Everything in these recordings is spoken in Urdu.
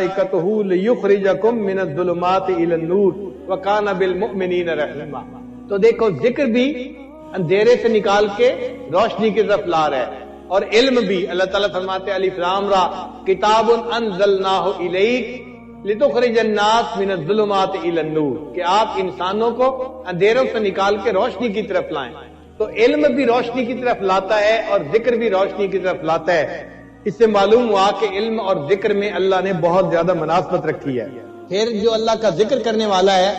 ملائکتہ لیخرجکم من الظلمات الی النور وکان بالمؤمنین رحیما۔ تو دیکھو ذکر بھی اندھیرے سے نکال کے روشنی کی طرف لا رہا ہے، اور علم بھی اللہ تعالیٰ فرماتے ہیں الف لام را کتاب انزلناہ الیک لتخرج الناس من الظلمات الی النور، کہ آپ انسانوں کو اندھیروں سے نکال کے روشنی کی طرف لائیں۔ تو علم بھی روشنی کی طرف لاتا ہے اور ذکر بھی روشنی کی طرف لاتا ہے۔ اس سے معلوم ہوا کہ علم اور ذکر میں اللہ نے بہت زیادہ مناسبت رکھی ہے۔ پھر جو اللہ کا ذکر کرنے والا ہے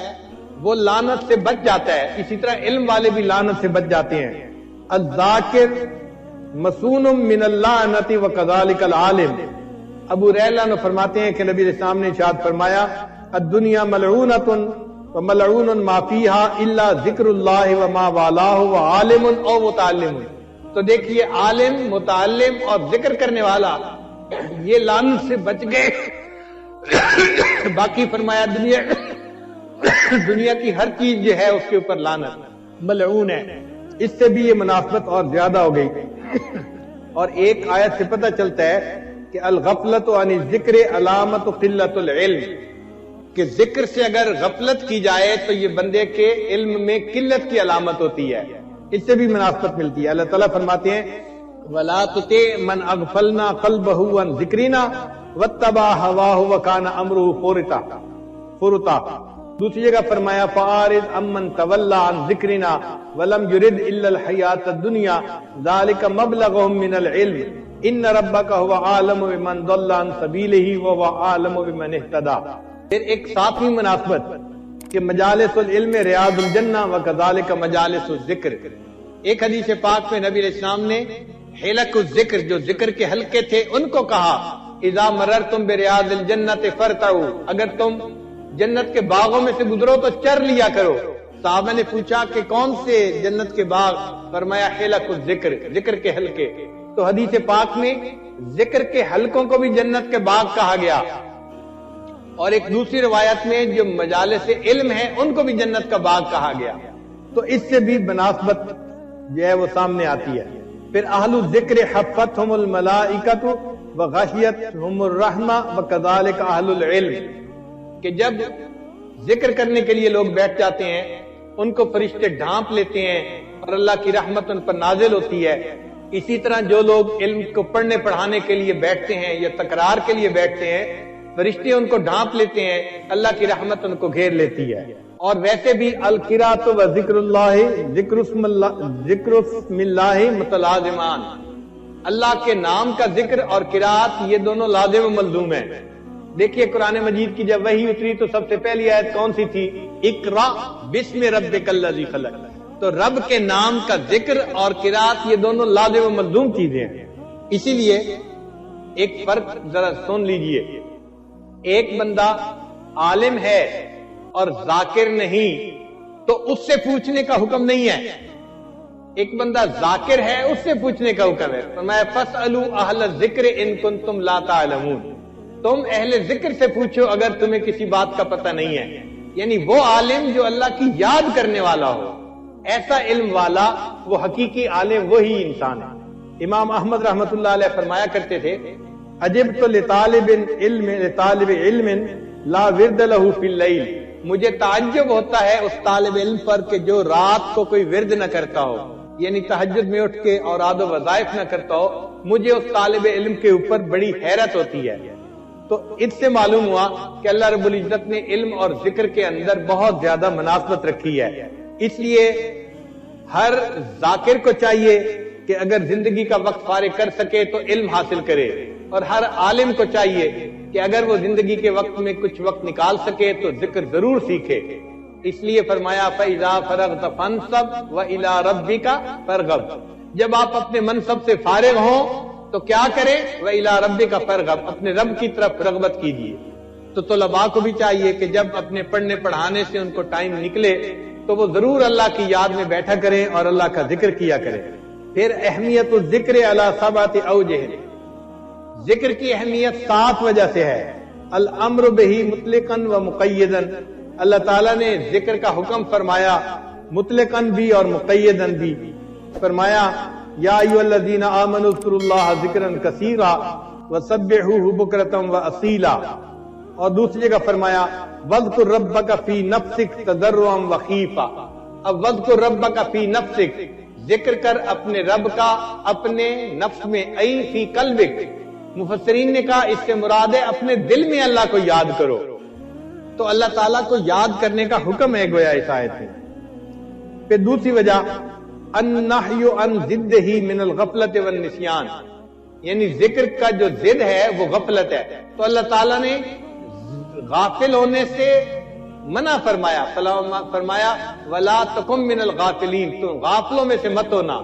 وہ لعنت سے بچ جاتا ہے، اسی طرح علم والے بھی لعنت سے بچ جاتے ہیں۔ الذاکر مسون من اللعنت وکذالک العالم۔ ابو ریلہ نے فرماتے ہیں کہ نبی علیہ السلام نے ارشاد فرمایا الدنیا ملعونۃ وملعون ما فیہا الا ذکر اللہ وما والاہ وعالم او متعلم۔ تو دیکھیے عالم، متعلم اور ذکر کرنے والا یہ لعنت سے بچ گئے۔ باقی فرمایا دنیا کی ہر چیز جو ہے اس کے اوپر لعنت ملعون ہے۔ اس سے بھی یہ مناسبت اور زیادہ ہو گئی۔ اور ایک آیت سے پتہ چلتا ہے کہ الغفلت عن الذکر علامت قلت العلم، کہ ذکر سے اگر غفلت کی جائے تو یہ بندے کے علم میں قلت کی علامت ہوتی ہے۔ اس سے بھی مناسبت ملتی ہے۔ اللہ تعالیٰ فرماتے ہیں وَلَا تُطِعْ مَنْ أَغْفَلْنَا قَلْبَهُ عَنْ ذِكْرِنَا وَاتَّبَعَ هَوَاهُ وَكَانَ أَمْرُهُ فُرُطًا۔ دوسری جگہ فرمایا فَأَعْرِضْ عَمَّنْ تَوَلَّىٰ عَنْ ذِكْرِنَا وَلَمْ يُرِدْ إِلَّا الْحَيَاةَ الدُّنْيَا ذَلِكَ مَبْلَغُهُم مِّنَ الْعِلْمِ إِنَّ رَبَّكَ هُوَ أَعْلَمُ بِمَنْ ضَلَّ عَنْ سَبِيلِهِ وَهُوَ أَعْلَمُ بِمَنِ اهْتَدَىٰ۔ پھر ایک ساتویں مناسبت کہ مجالس العلم ریاض الجنہ وکذالک مجالس الذکر۔ ایک حدیث پاک میں نبی علیہ السلام نے حلق الذکر، جو ذکر کے حلقے تھے، ان کو کہا اذا مررتم بریاض الجنۃ فرتعوا، اگر تم جنت کے باغوں میں سے گزرو تو چر لیا کرو۔ صحابہ نے پوچھا کہ کون سے جنت کے باغ؟ فرمایا حلق الذکر، ذکر کے حلقے۔ تو حدیث پاک میں ذکر کے حلقوں کو بھی جنت کے باغ کہا گیا، اور ایک دوسری روایت میں جو مجالس علم ہیں ان کو بھی جنت کا باغ کہا گیا۔ تو اس سے بھی مناسبت جو ہے وہ سامنے آتی ہے۔ پھر اہل الذکر حفتہم الملائکۃ وغشیتہم الرحمہ وکذالک اہل العلم، کہ جب ذکر کرنے کے لیے لوگ بیٹھ جاتے ہیں ان کو فرشتے ڈھانپ لیتے ہیں اور اللہ کی رحمت ان پر نازل ہوتی ہے۔ اسی طرح جو لوگ علم کو پڑھنے پڑھانے کے لیے بیٹھتے ہیں یا تکرار کے لیے بیٹھتے ہیں، فرشتے ان کو ڈھانپ لیتے ہیں، اللہ کی رحمت ان کو گھیر لیتی ہے۔ اور ویسے بھی القراۃ و ذکر اللہ ذکر اسم اللہ متلازمان، اللہ کے نام کا ذکر اور قرات یہ دونوں لازم و ملزوم ہیں۔ دیکھیے قرآن مجید کی جب وحی اتری تو سب سے پہلی آیت کون سی تھی؟ اقرا بسم ربک الذی خلق۔ تو رب کے نام کا ذکر اور قرات یہ دونوں لازم و ملزوم چیزیں ہیں۔ اسی لیے ایک فرق ذرا سن لیجئے، ایک بندہ عالم ہے اور ذاکر نہیں تو اس سے پوچھنے کا حکم نہیں ہے، ایک بندہ ذاکر ہے اس سے پوچھنے کا حکم ہے۔ فرمایا فاسألوا اہل الذکر ان کنتم لا تعلمون، تم اہل ذکر سے پوچھو اگر تمہیں کسی بات کا پتہ نہیں ہے، یعنی وہ عالم جو اللہ کی یاد کرنے والا ہو، ایسا علم والا، وہ حقیقی عالم وہی انسان ہے۔ امام احمد رحمۃ اللہ علیہ فرمایا کرتے تھے عجبت لطالب علم لا ورد له فی اللیل، مجھے تعجب ہوتا ہے اس طالب علم پر کہ جو رات کو کوئی ورد نہ کرتا ہو، یعنی تہجد میں اٹھ کے اوراد و وظائف نہ کرتا ہو، مجھے اس طالب علم کے اوپر بڑی حیرت ہوتی ہے۔ تو اس سے معلوم ہوا کہ اللہ رب العزت نے علم اور ذکر کے اندر بہت زیادہ مناسبت رکھی ہے۔ اس لیے ہر ذاکر کو چاہیے کہ اگر زندگی کا وقت فارغ کر سکے تو علم حاصل کرے، اور ہر عالم کو چاہیے کہ اگر وہ زندگی کے وقت میں کچھ وقت نکال سکے تو ذکر ضرور سیکھے۔ اس لیے فرمایا فَإِذَا فَرَغْتَ فَانْصَبْ وَإِلَىٰ رَبِّكَ فَارْغَب، جب آپ اپنے منصب سے فارغ ہوں تو کیا کریں؟ وَإِلَىٰ رَبِّكَ فَارْغَب، اپنے رب کی طرف رغبت کیجیے۔ تو طلباء کو بھی چاہیے کہ جب اپنے پڑھنے پڑھانے سے ان کو ٹائم نکلے تو وہ ضرور اللہ کی یاد میں بیٹھا کریں اور اللہ کا ذکر کیا کریں۔ پھر اہمیت الذکر علی سبعۃ اوجہ، ذکر کی اہمیت 7 وجہ سے ہے۔ الامر بہ مطلقا و مقیدا، اللہ تعالیٰ نے ذکر کا حکم فرمایا مطلقاً بھی اور مقیداً بھی۔ فرمایا یا ایھا الذین آمنوا اذکروا اللہ ذکرا کثیرا وسبحوہ بکرۃ واصیلا، اور دوسری جگہ فرمایا وَاذْكُرْ رَبَّكَ فِي نَفْسِكَ تَضَرُّعًا وَخِيفًا. اب وَاذْكُرْ رَبَّكَ فِي نَفْسِكَ، ذکر کر اپنے رب کا اپنے نفس میں، ای فی قلبک. مفسرین نے کہا اس سے مراد ہے اپنے دل میں اللہ کو یاد کرو. تو اللہ تعالیٰ کو یاد کرنے کا حکم ہے گویا اس آیت میں. پھر دوسری وجہ النہی عن ضدہ من الغفلۃ والنسیان، یعنی ذکر کا جو ضد ہے وہ غفلت ہے. تو اللہ تعالیٰ نے غافل ہونے سے منع فرمایا، فرمایا وَلَا تَكُن مِّنَ الْغَافِلِينَ، تو غافلوں میں سے مت ہونا.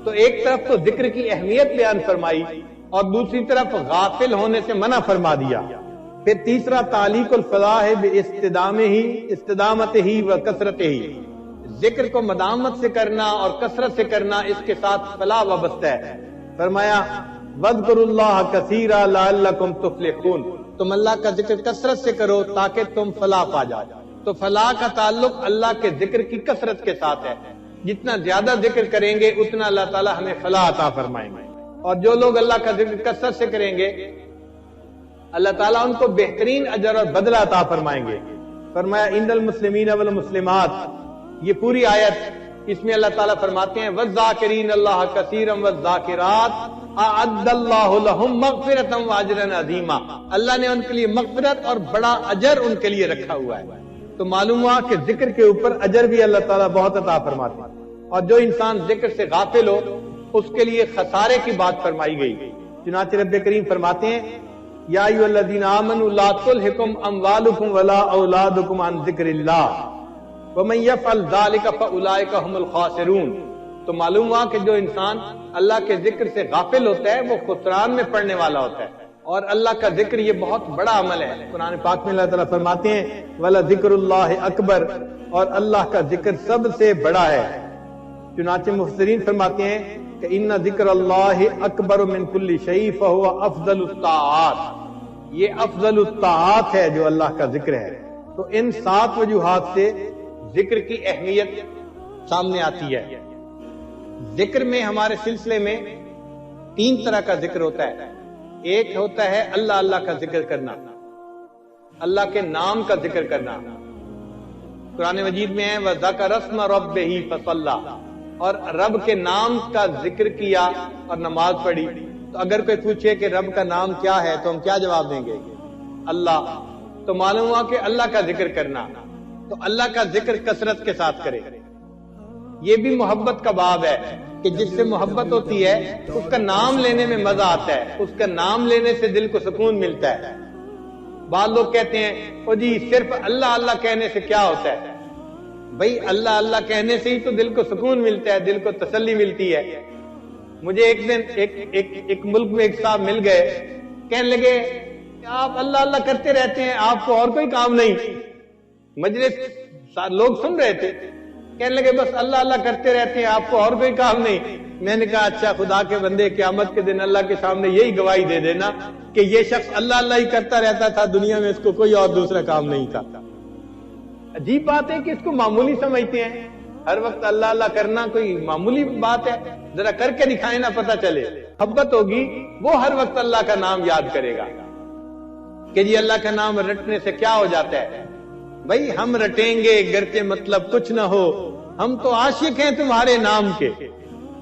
تو ایک طرف تو ذکر کی اہمیت بیان فرمائی اور دوسری طرف غافل ہونے سے منع فرما دیا. پھر تیسرا تعلیق الفلاح باستدامتہ وکثرتہ، ذکر کو مدامت سے کرنا اور کثرت سے کرنا، اس کے ساتھ فلاح وابستہ ہے. فرمایا وَاذْكُرُوا اللَّهَ كَثِيرًا لَعَلَّكُمْ تُفْلِحُونَ، تم اللہ کا ذکر کثرت سے کرو تاکہ تم فلاح پا جاؤ. تو فلاح کا تعلق اللہ کے ذکر کی کثرت کے ساتھ ہے. جتنا زیادہ ذکر کریں گے اتنا اللہ تعالی ہمیں فلاح عطا فرمائیں گے. اور جو لوگ اللہ کا ذکر کثرت سے کریں گے اللہ تعالیٰ ان کو بہترین اجر اور بدلہ عطا فرمائیں گے. فرمایا ان المسلمین والمسلمات، یہ پوری آیت اس میں اللہ تعالیٰ فرماتے ہیں والذاکرین اللہ کثیرا والذاکرات اعد اللہ لہم مغفرۃ واجرا عظیما، اللہ نے ان کے لیے مغفرت اور بڑا اجر ان کے لیے رکھا ہوا ہے. تو معلوم ہوا کہ ذکر کے اوپر اجر بھی اللہ تعالیٰ بہت عطا فرماتے ہیں. اور جو انسان ذکر سے غافل ہو اس کے لیے خسارے کی بات فرمائی گئی. چنانچہ رب کریم فرماتے ہیں یا ایھا الذین آمنوا لا تلھکم اموالکم ولا اولادکم عن ذکر اللہ ومن یفعل ذلک فاولئک هم الخاسرون. تو معلوم ہوا کہ جو انسان اللہ کے ذکر سے غافل ہوتا ہے وہ خسران میں پڑنے والا ہوتا ہے. اور اللہ کا ذکر یہ بہت بڑا عمل ہے. قرآن پاک میں اللہ تعالیٰ فرماتے ہیں وَلَذِكْرُ اللَّهِ أَكْبَرُ، اور اللہ کا ذکر سب سے بڑا ہے. چنانچہ مفسرین فرماتے ہیں کہ ان ذکر اللہ اکبر من کل شیء فهو افضل الطاعات، یہ افضل الطاعات ہے جو اللہ کا ذکر ہے. تو ان 7 وجوہات سے ذکر کی اہمیت سامنے آتی ہے. ذکر میں ہمارے سلسلے میں 3 طرح کا ذکر ہوتا ہے. ایک ہوتا ہے اللہ اللہ کا ذکر کرنا، اللہ کے نام کا ذکر کرنا. قرآن مجید میں ہے وَذَكَرَ اسْمَ رَبِّهِ فَصَلَّى، اور رب کے نام کا ذکر کیا اور نماز پڑھی. تو اگر کوئی پوچھے کہ رب کا نام کیا ہے تو ہم کیا جواب دیں گے؟ اللہ. تو معلوم ہوا کہ اللہ کا ذکر کرنا. تو اللہ کا ذکر کثرت کے ساتھ کرے. یہ بھی محبت کا باب ہے کہ جس سے محبت ہوتی ہے اس کا نام لینے میں مزہ آتا ہے، اس کا نام لینے سے دل کو سکون ملتا ہے. بعض لوگ کہتے ہیں او جی صرف اللہ اللہ کہنے سے کیا ہوتا ہے؟ بھئی اللہ اللہ کہنے سے ہی تو دل کو سکون ملتا ہے، دل کو تسلی ملتی ہے. مجھے ایک دن ایک ملک میں ایک صاحب مل گئے، کہنے لگے آپ اللہ اللہ کرتے رہتے ہیں، آپ کو اور کوئی کام نہیں. مجلس لوگ سن رہے تھے، کہنے لگے بس اللہ اللہ کرتے رہتے ہیں، آپ کو اور کوئی کام نہیں. میں نے کہا اچھا خدا کے بندے، قیامت کے دن اللہ کے سامنے یہی گواہی دے دینا کہ یہ شخص اللہ اللہ ہی کرتا رہتا تھا، دنیا میں اس کو کوئی اور دوسرا کام نہیں تھا. عجیب بات ہے کہ اس کو معمولی سمجھتے ہیں. ہر وقت اللہ اللہ کرنا کوئی معمولی بات ہے؟ ذرا کر کے دکھائیں نا، پتہ چلے. محبت ہوگی وہ ہر وقت اللہ کا نام یاد کرے گا. کہ جی اللہ کا نام رٹنے سے کیا ہو جاتا ہے؟ بھائی ہم رٹیں گے گرچہ مطلب کچھ نہ ہو، ہم تو عاشق ہیں تمہارے نام کے.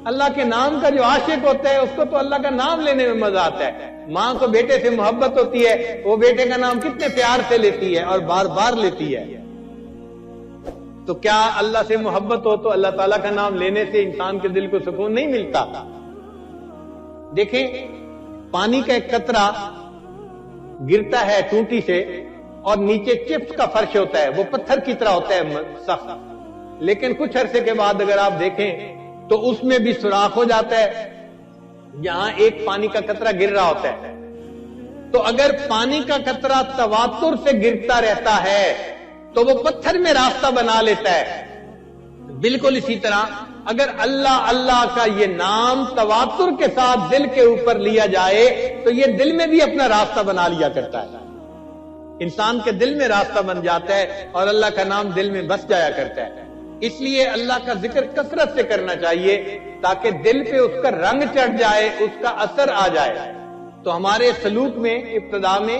اللہ کے نام کا جو عاشق ہوتا ہے اس کو تو اللہ کا نام لینے میں مزہ آتا ہے. ماں کو بیٹے سے محبت ہوتی ہے، وہ بیٹے کا نام کتنے پیار سے لیتی ہے اور بار بار لیتی ہے. تو کیا اللہ سے محبت ہو تو اللہ تعالیٰ کا نام لینے سے انسان کے دل کو سکون نہیں ملتا؟ دیکھیں پانی کا ایک قطرہ گرتا ہے ٹوٹی سے اور نیچے چپس کا فرش ہوتا ہے، وہ پتھر کی طرح ہوتا ہے سخت، لیکن کچھ عرصے کے بعد اگر آپ دیکھیں تو اس میں بھی سوراخ ہو جاتا ہے جہاں ایک پانی کا قطرہ گر رہا ہوتا ہے. تو اگر پانی کا قطرہ تواتر سے گرتا رہتا ہے تو وہ پتھر میں راستہ بنا لیتا ہے. بالکل اسی طرح اگر اللہ اللہ کا یہ نام تواتر کے ساتھ دل کے اوپر لیا جائے تو یہ دل میں بھی اپنا راستہ بنا لیا کرتا ہے. انسان کے دل میں راستہ بن جاتا ہے اور اللہ کا نام دل میں بس جایا کرتا ہے. اس لیے اللہ کا ذکر کثرت سے کرنا چاہیے تاکہ دل پہ اس کا رنگ چڑھ جائے، اس کا اثر آ جائے. تو ہمارے سلوک میں ابتدا میں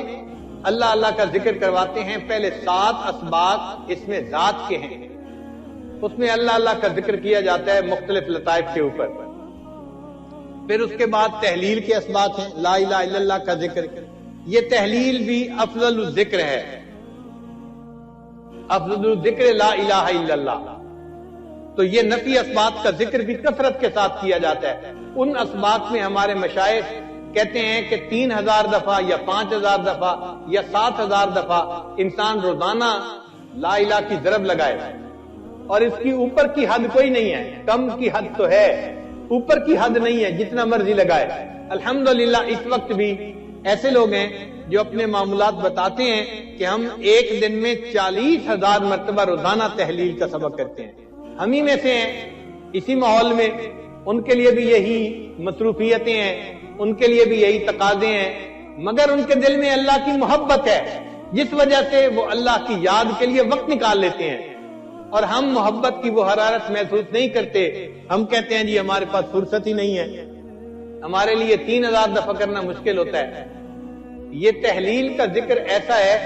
اللہ اللہ کا ذکر کرواتے ہیں، پہلے 7 اسباق اس میں ذات کے ہیں، اس میں اللہ اللہ کا ذکر کیا جاتا ہے مختلف لطائف کے اوپر. پھر اس کے بعد تحلیل کے اسباق ہیں، لا الہ الا اللہ کا ذکر. یہ تحلیل بھی افضل الذکر ہے، افضل الذکر لا الہ الا اللہ. تو یہ نفی اسباق کا ذکر بھی کثرت کے ساتھ کیا جاتا ہے. ان اسباق میں ہمارے مشائخ کہتے ہیں کہ 3000 دفعہ یا 5000 دفعہ یا 7000 دفعہ انسان روزانہ لا الہ کی ضرب لگائے، اور اس کی اوپر کی حد کوئی نہیں ہے. کم کی حد تو ہے، اوپر کی حد نہیں ہے، جتنا مرضی لگائے. الحمدللہ اس وقت بھی ایسے لوگ ہیں جو اپنے معمولات بتاتے ہیں کہ ہم ایک دن میں 40,000 مرتبہ روزانہ تحلیل کا سبق کرتے ہیں. ہم ہی میں سے ہیں اسی ماحول میں، ان کے لیے بھی یہی مصروفیتیں ہیں، ان کے لیے بھی یہی تقاضے ہیں، مگر ان کے دل میں اللہ کی محبت ہے جس وجہ سے وہ اللہ کی یاد کے لیے وقت نکال لیتے ہیں. اور ہم محبت کی وہ حرارت محسوس نہیں کرتے. ہم کہتے ہیں جی ہمارے پاس فرصت ہی نہیں ہے، ہمارے لیے 3000 دفعہ کرنا مشکل ہوتا ہے. یہ تحلیل کا ذکر ایسا ہے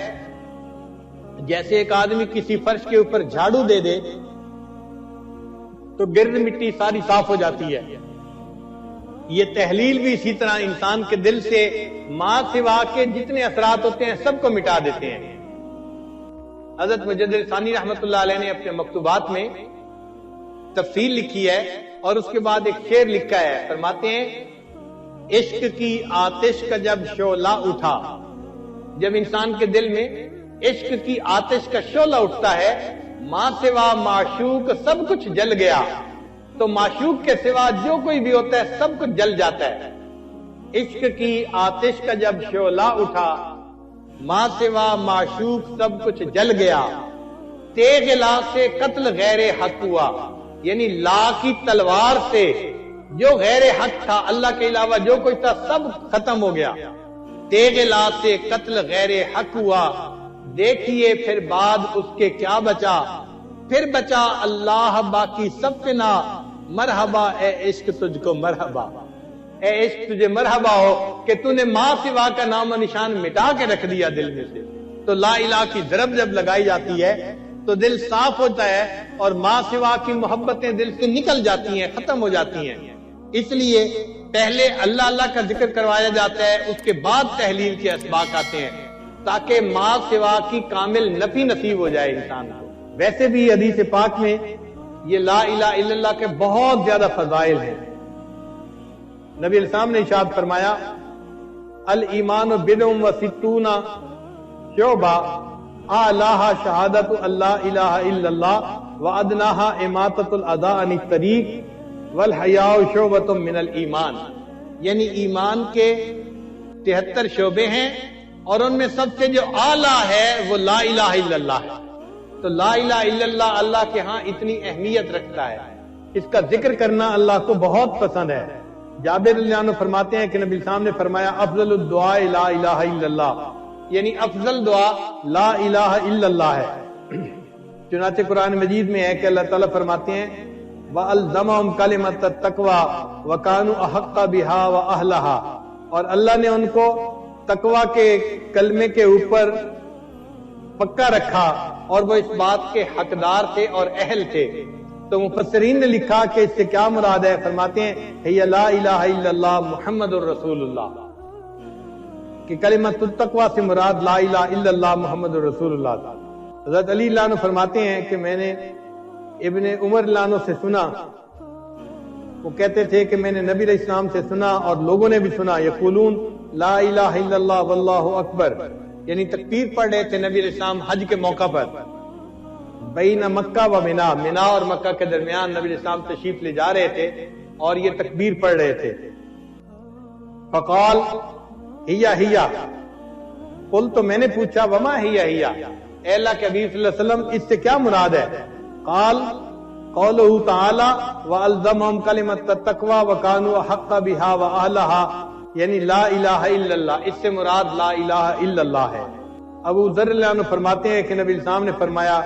جیسے ایک آدمی کسی فرش کے اوپر جھاڑو دے دے تو گرد مٹی ساری صاف ہو جاتی ہے. یہ تحلیل بھی اسی طرح انسان کے دل سے ما سوا کے جتنے اثرات ہوتے ہیں سب کو مٹا دیتے ہیں. حضرت مجدد ثانی رحمت اللہ علیہ نے اپنے مکتوبات میں تفصیل لکھی ہے اور اس کے بعد ایک شعر لکھا ہے. فرماتے ہیں عشق کی آتش کا جب شعلہ اٹھا، جب انسان کے دل میں عشق کی آتش کا شعلہ اٹھتا ہے، ماں سوا معشوق سب کچھ جل گیا. تو معشوق کے سوا جو کوئی بھی ہوتا ہے سب کچھ جل جاتا ہے. عشق کی آتش کا جب شعلہ اٹھا، ماں سوا معشوق سب کچھ جل گیا. تیغ لا سے قتل غیر حق ہوا، یعنی لا کی تلوار سے جو غیر حق تھا، اللہ کے علاوہ جو کوئی تھا سب ختم ہو گیا. تیغ لا سے قتل غیر حق ہوا، دیکھیے پھر بعد اس کے کیا بچا. پھر بچا اللہ باقی سب فنا، مرحبا اے عشق تجھ کو مرحبا. اے عشق تجھے مرحبا ہو کہ تو نے ماں سوا کا نام و نشان مٹا کے رکھ دیا دل میں سے. تو لا الہ کی ضرب جب لگائی جاتی ہے تو دل صاف ہوتا ہے اور ماں سوا کی محبتیں دل سے نکل جاتی ہیں، ختم ہو جاتی ہیں. اس لیے پہلے اللہ اللہ کا ذکر کروایا جاتا ہے، اس کے بعد تحلیل کے اسباق آتے ہیں تاکہ ماں سوا کی کامل نفی نصیب ہو جائے انسان کو. ویسے بھی حدیث پاک میں یہ لا الہ الا اللہ کے بہت زیادہ فضائل ہیں. نبی علیہ السلام نے ارشاد فرمایا الایمان بضع و ستون شعبہ، اعلیٰ شہادت اللہ الہ الا اللہ و ادناہا اماطۃ الاذی عن الطریق والحیاء شعبۃ من الایمان. یعنی ایمان کے 73 شعبے ہیں اور ان میں سب سے جو اعلیٰ ہے وہ لا الہ الا اللہ ہے. تو لا الہ الا اللہ اللہ کے ہاں اتنی اہمیت رکھتا ہے، اس کا ذکر کرنا اللہ کو بہت پسند ہے. جابر رضی اللہ عنہ فرماتے ہیں کہ نبی صاحب نے فرمایا افضل الدعاء لا الہ الا اللہ، یعنی افضل دعا لا الہ الا اللہ ہے. چنانچہ قرآن مجید میں ہے کہ اللہ تعالیٰ فرماتے ہیں وَأَلْزَمَهُمْ كَلِمَةَ التَّقْوَى وَكَانُوا أَحَقَّ بِهَا وَأَهْلَهَا، اور اللہ نے ان کو تقوی کے کلمے کے اوپر پکا رکھا اور وہ اس بات کے حقدار تھے اور اہل تھے. تو مفسرین نے لکھا کہ اس سے کیا مراد ہے. فرماتے ہیں ہی لا الہ الا اللہ محمد الرسول اللہ، کہ کلمۃ التقوی سے مراد لا الہ الا اللہ محمد الرسول اللہ تھا. حضرت علی اللہ عنہ فرماتے ہیں کہ میں نے ابن عمر اللہ عنہ سے سنا، وہ کہتے تھے کہ میں نے نبی علیہ السلام سے سنا اور لوگوں نے بھی سنا، یقولون لا الہ الا اللہ واللہ اکبر، یعنی تکبیر پڑھ رہے تھے نبی علیہ السلام حج کے موقع پر. بین مکہ و منا، منا اور مکہ کے درمیان نبی علیہ السلام تشریف لے جا رہے تھے اور یہ تکبیر پڑھ رہے تھے. فقال ہیا ہیا، قل تو میں نے پوچھا وما ہیا ہیا، اے اللہ کے حبیب صلی اللہ علیہ وسلم اس سے کیا مراد ہے؟ قال قولہ تعالی وَأَلْزَمَهُمْ كَلِمَةَ التَّقْوَى وَكَانُوا أَحَقَّ بِهَا وَأَهْلَهَا، یعنی لا الہ الا اللہ، اس سے مراد لا الہ الا اللہ ہے. ابو ذر اللہ عنہ فرماتے ہیں کہ نبی السلام نے فرمایا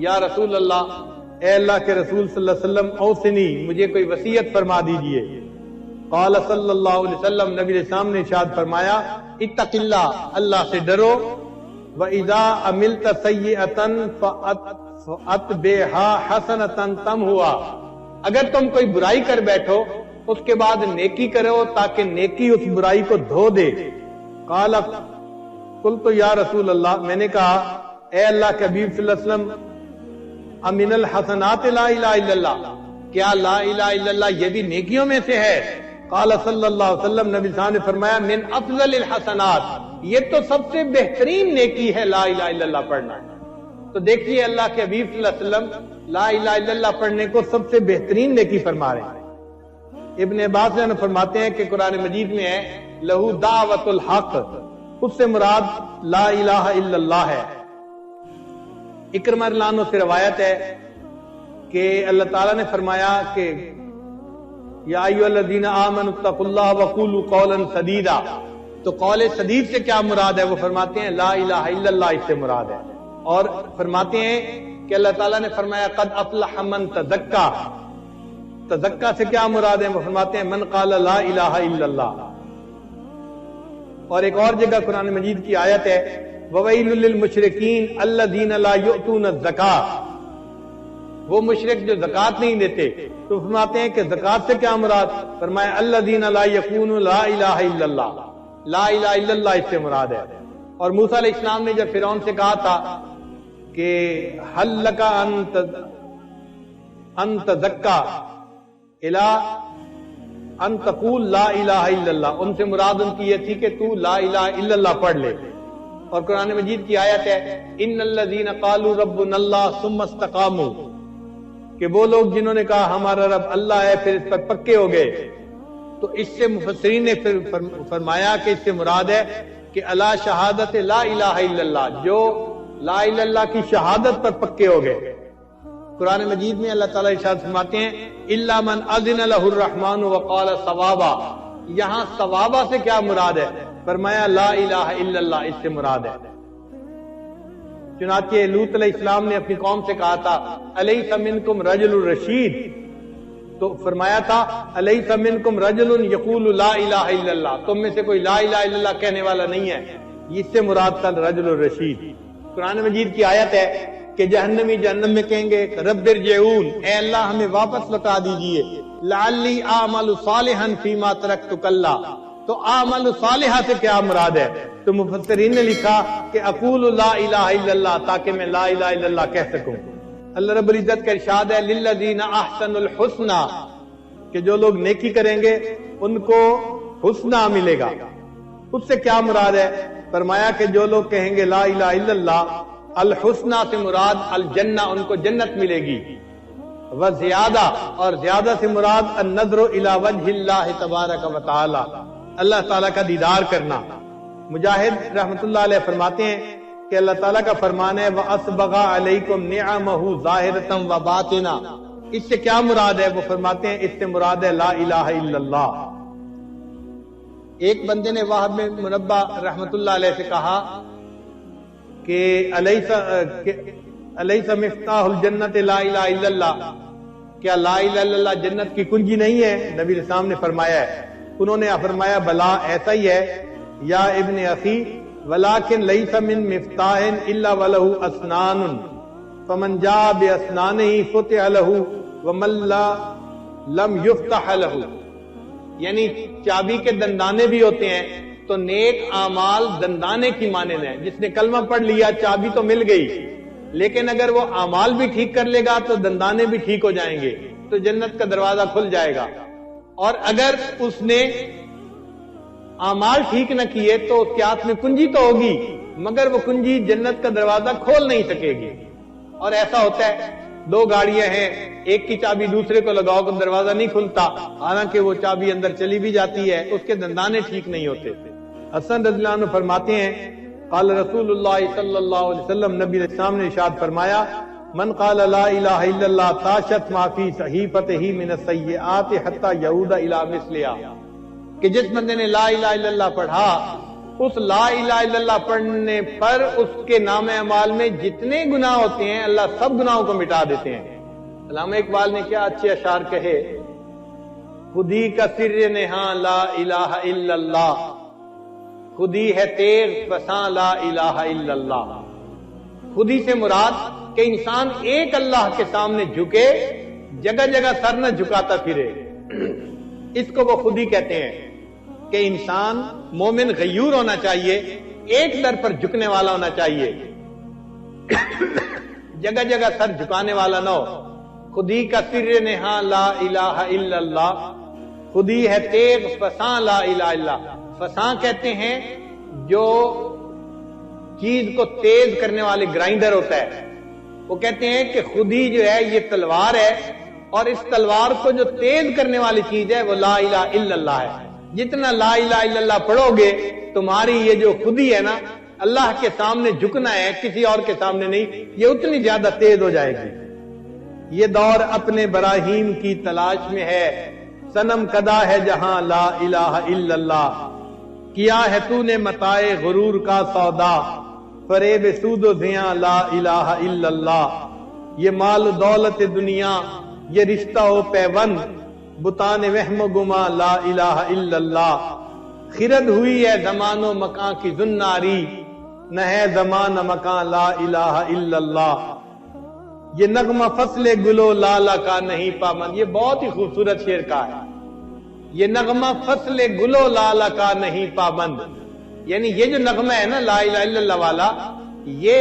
یا رسول اللہ، اے اللہ کے رسول صلی اللہ علیہ وسلم اوصنی، مجھے کوئی وصیت فرما دیجئے. قال صلی اللہ علیہ وسلم، نبی السلام نے ارشاد فرمایا اتق اللہ، اللہ سے ڈرو، وَإِذَا عَمِلْتَ سَيِّئَةً فَأَتْبِعْهَا حَسَنَةً تَمْحُهَا، اگر تم کوئی برائی کر بیٹھو اس کے بعد نیکی کرو تاکہ نیکی اس برائی کو دھو دے۔ قال قلت یا رسول اللہ، میں نے کہا اے اللہ کے حبیب صلی اللہ علیہ وسلم، امن الحسنات لا الہ الا اللہ، کیا لا الہ الا اللہ یہ بھی نیکیوں میں سے ہے؟ قال صلی اللہ علیہ وسلم، نبی صاحب نے فرمایا من افضل الحسنات، یہ تو سب سے بہترین نیکی ہے لا الہ الا اللہ پڑھنا۔ تو دیکھیے اللہ کے حبیب صلی اللہ علیہ وسلم لا الہ الا اللہ پڑھنے کو سب سے بہترین نیکی فرما رہے ہیں۔ ابن عباس نے فرماتے ہیں کہ قرآن مجید میں ہے لہو دعوت الحق، اس سے مراد لا الہ الا اللہ ہے۔ اکرمہ رضی اللہ عنہ سے روایت ہے کہ اللہ تعالیٰ نے فرمایا کہ یا ایھا الذین آمنوا اتقوا اللہ وقولوا قولا سدیدا، تو قول سدید سے کیا مراد ہے؟ وہ فرماتے ہیں لا الہ الا اللہ اس سے مراد ہے۔ اور فرماتے ہیں کہ اللہ تعالیٰ نے فرمایا قد افلح من تزکا، تزکا سے کیا مراد ہے؟ وہ فرماتے ہیں من قال لا الہ الا اللہ۔ اور ایک اور جگہ قرآن مجید کی آیت ہے وَوَيْلٌ لِّلْمُشْرِكِينَ الَّذِينَ لَا يُؤْتُونَ الزَّكَاةَ، وہ مشرک جو زکوٰۃ نہیں دیتے، تو فرماتے ہیں کہ زکوٰۃ سے کیا مراد؟ فرمایا الَّذِينَ لَا يَقُولُونَ لَا إِلَٰهَ إِلَّا اللَّهُ، لا الہ الا اللہ اس سے مراد ہے۔ اور موسیٰ علیہ السلام نے جب فرعون سے کہا تھا کہ هَلْ لَكَ أَن تَزَكَّىٰ إِلَىٰ أَن تَقُولَ لَا إِلَٰهَ إِلَّا اللَّهُ، ان سے مراد ان کی یہ تھی کہ تو لا الہ الا اللہ پڑھ لے۔ اور قرآن مجید کی آیت ہے ان الذین قالوا ربنا اللہ ثم استقاموا، کہ وہ لوگ جنہوں نے کہا ہمارا رب اللہ ہے پھر اس پر پکے ہو گئے۔ تو اس سے مفسرین نے پھر فرمایا کہ اس سے مراد ہے کہ اللہ شہادت لا الہ الا اللہ، جو لا الہ الا اللہ کی شہادت پر پکے ہو گئے۔ قرآن مجید میں اللہ تعالیٰ ارشاد فرماتے ہیں الا من اذن له الرحمن وقال صوابا، یہاں صوابا سے کیا مراد ہے؟ فرمایا لا الہ الا اللہ اس سے مراد ہے۔ چنانچہ لوط علیہ السلام نے اپنی قوم سے کہا تھا الیس منکم رجل رشید، تو فرمایا تھا الیس منکم رجل یقول لا الہ الا اللہ، تم میں سے کوئی لا الہ الا اللہ کہنے والا نہیں ہے، اس سے مراد تھا رجل الرشید۔ قرآن مجید کی آیت ہے کہ جہنمی جہنم میں کہیں گے رب ارجعون، اے اللہ ہمیں واپس لوٹا دیجئے، لعلی اعمل صالحا فیما ترکت کلا، تو اعمل صالحہ سے کیا مراد ہے؟ تو مفسرین نے لکھا کہ اقول لا الہ الا اللہ، تاکہ میں لا الہ الا اللہ کہہ سکوں۔ اللہ رب العزت کا ارشاد ہے للذین احسنوا الحسنى، کہ جو لوگ نیکی کریں گے ان کو حسنہ ملے گا۔ اس سے کیا مراد ہے؟ فرمایا کہ جو لوگ کہیں گے لا الہ الا اللہ، الحسنہ سے مراد الجنہ، ان کو جنت ملے گی، وزیادہ، اور زیادہ سے مراد النظر الی وجہ اللہ تبارک و تعالی، اللہ تعالیٰ کا دیدار کرنا۔ مجاہد رحمت اللہ علیہ فرماتے ہیں کہ اللہ تعالیٰ کا فرمان ہے وَأَسْبَغَ عَلَيْكُمْ نِعَمَهُ ظَاهِرَةً وَبَاطِنًا، اس سے کیا مراد ہے؟ وہ فرماتے ہیں اس سے مراد ہے لا الہ الا اللہ۔ ایک بندے نے وہب بن منبہ رحمت اللہ علیہ سے کہا کہ الیس مفتاح الجنت لا الہ الا اللہ، کیا لا الہ الا اللہ جنت کی کنجی نہیں ہے؟ نبی علیہ السلام نے فرمایا ہے۔ انہوں نے فرمایا بلا ایسا ہی ہے یا ابن اخی، ولکن لیس من مفتاح الا ولہ اسنان فمن جاء باسنانہ فتح لہ ومن لم یفتح لہ، یعنی چابی کے دندانے بھی ہوتے ہیں، تو نیک اعمال دندانے کی مانند ہیں۔ جس نے کلمہ پڑھ لیا چابی تو مل گئی، لیکن اگر وہ اعمال بھی ٹھیک کر لے گا تو دندانے بھی ٹھیک ہو جائیں گے، تو جنت کا دروازہ کھل جائے گا۔ اور اگر اس نے اعمال ٹھیک نہ کیے تو اس کے ہاتھ میں کنجی تو ہوگی، مگر وہ کنجی جنت کا دروازہ کھول نہیں سکے گی۔ اور ایسا ہوتا ہے دو گاڑیاں ہیں، ایک کی چابی دوسرے کو لگاؤ تو دروازہ نہیں کھلتا، حالانکہ وہ چابی اندر چلی بھی جاتی ہے، اس کے دندانے ٹھیک نہیں ہوتے۔ حسن رضی اللہ عنہ فرماتے ہیں قال رسول اللہ صلی اللہ علیہ وسلم، نبی علیہ السلام نے ارشاد فرمایا من قال لا الہ الا اللہ طاشت ما فی صحیفتہ من السیئات حتی یعود الی مثلہا، کہ جس بندے نے لا الہ الا اللہ پڑھا، اس لا الہ الا اللہ پڑھنے پر اس کے نام اعمال میں جتنے گناہ ہوتے ہیں اللہ سب گناہوں کو مٹا دیتے ہیں۔ علامہ اقبال نے کیا اچھے اشعار کہے، خودی کا سر نہاں لا الہ الا اللہ، خودی ہے تیغ فساں لا الہ الا اللہ. خودی سے مراد کہ انسان ایک اللہ کے سامنے جھکے، جگہ جگہ سر نہ جھکاتا پھرے، اس کو وہ خودی کہتے ہیں کہ انسان مومن غیور ہونا چاہیے، ایک در پر جھکنے والا ہونا چاہیے، جگہ جگہ سر جھکانے والا نہ ہو. خودی کا سر نہاں لا الہ الا اللہ، خودی ہے تیغ فساں لا الہ الا اللہ. فساں کہتے ہیں جو چیز کو تیز کرنے والے گرائنڈر ہوتا ہے. وہ کہتے ہیں کہ خودی جو ہے یہ تلوار ہے، اور اس تلوار کو جو تیز کرنے والی چیز ہے وہ لا الہ الا اللہ ہے. جتنا لا الہ الا اللہ پڑھو گے تمہاری یہ جو خودی ہے نا، اللہ کے سامنے جھکنا ہے، کسی اور کے سامنے نہیں، یہ اتنی زیادہ تیز ہو جائے گی. یہ دور اپنے براہیم کی تلاش میں ہے، صنم کدا ہے جہاں لا الہ الا اللہ. کیا ہے تو نے متائے غرور کا سودا، فریب سود و زیاں لا الہ الا اللہ. یہ مال و دولت دنیا، یہ رشتہ و پیوند، بتان وہم و گما لا الہ الا اللہ. خرد ہوئی ہے زمان و مکان کی زناری، نہ ہے زمان مکان لا الہ الا اللہ. یہ نغمہ فصل گلو لالا کا نہیں پابند. یہ بہت ہی خوبصورت شعر کا ہے. یہ نغمہ فصل گلو لالا کا نہیں پابند، یعنی یہ جو نغمہ ہے نا لا الہ الا اللہ والا، یہ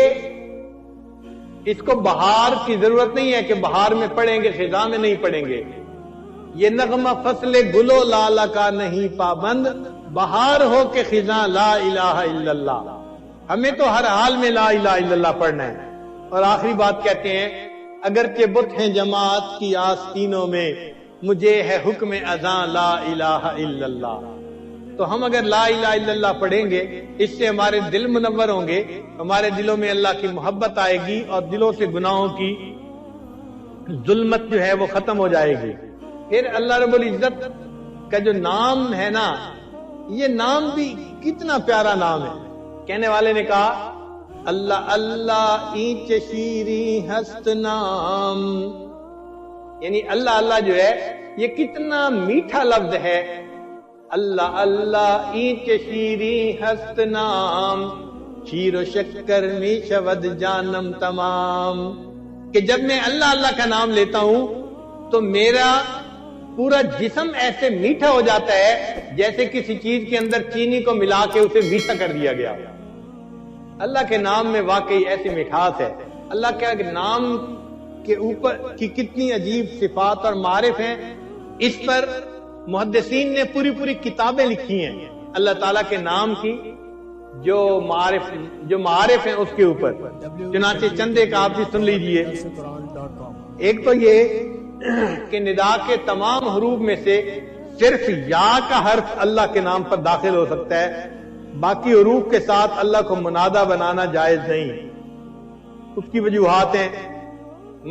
اس کو بہار کی ضرورت نہیں ہے کہ بہار میں پڑھیں گے خزاں میں نہیں پڑھیں گے. یہ نغمہ فصل گلو لالا کا نہیں پابند، بہار ہو کے خزاں لا الہ الا اللہ. ہمیں تو ہر حال میں لا الہ الا اللہ پڑھنا ہے. اور آخری بات کہتے ہیں، اگرچہ بت ہیں جماعت کی آستینوں میں، مجھے ہے حکم اذاں لا الہ الا اللہ. تو ہم اگر لا الہ الا اللہ پڑھیں گے، اس سے ہمارے دل منور ہوں گے، ہمارے دلوں میں اللہ کی محبت آئے گی، اور دلوں سے گناہوں کی ظلمت جو ہے وہ ختم ہو جائے گی. پھر اللہ رب العزت کا جو نام ہے نا، یہ نام بھی کتنا پیارا نام ہے. کہنے والے نے کہا اللہ اللہ اینچ شیریں ہست نام، یعنی اللہ اللہ جو ہے یہ کتنا میٹھا لفظ ہے. اللہ اللہ اینچ شیریں ہست نام، شیر و شکر میں شود جانم تمام. کہ جب میں اللہ اللہ کا نام لیتا ہوں تو میرا پورا جسم ایسے میٹھا ہو جاتا ہے جیسے کسی چیز کے اندر چینی کو ملا کے اسے میٹھا کر دیا گیا. اللہ کے نام میں واقعی ایسی مٹھاس ہے. اللہ کے نام کے اوپر کی کتنی عجیب صفات اور معارف ہیں. اس پر محدثین نے پوری پوری کتابیں لکھی ہیں اللہ تعالیٰ کے نام کی، جو معارف ہیں اس کے اوپر. چنانچہ چند ایک آپ بھی سن لیجئے. ایک تو یہ کہ ندا کے تمام حروف میں سے صرف یا کا حرف اللہ کے نام پر داخل ہو سکتا ہے، باقی حروف کے ساتھ اللہ کو منادہ بنانا جائز نہیں. اس کی وجوہات ہیں،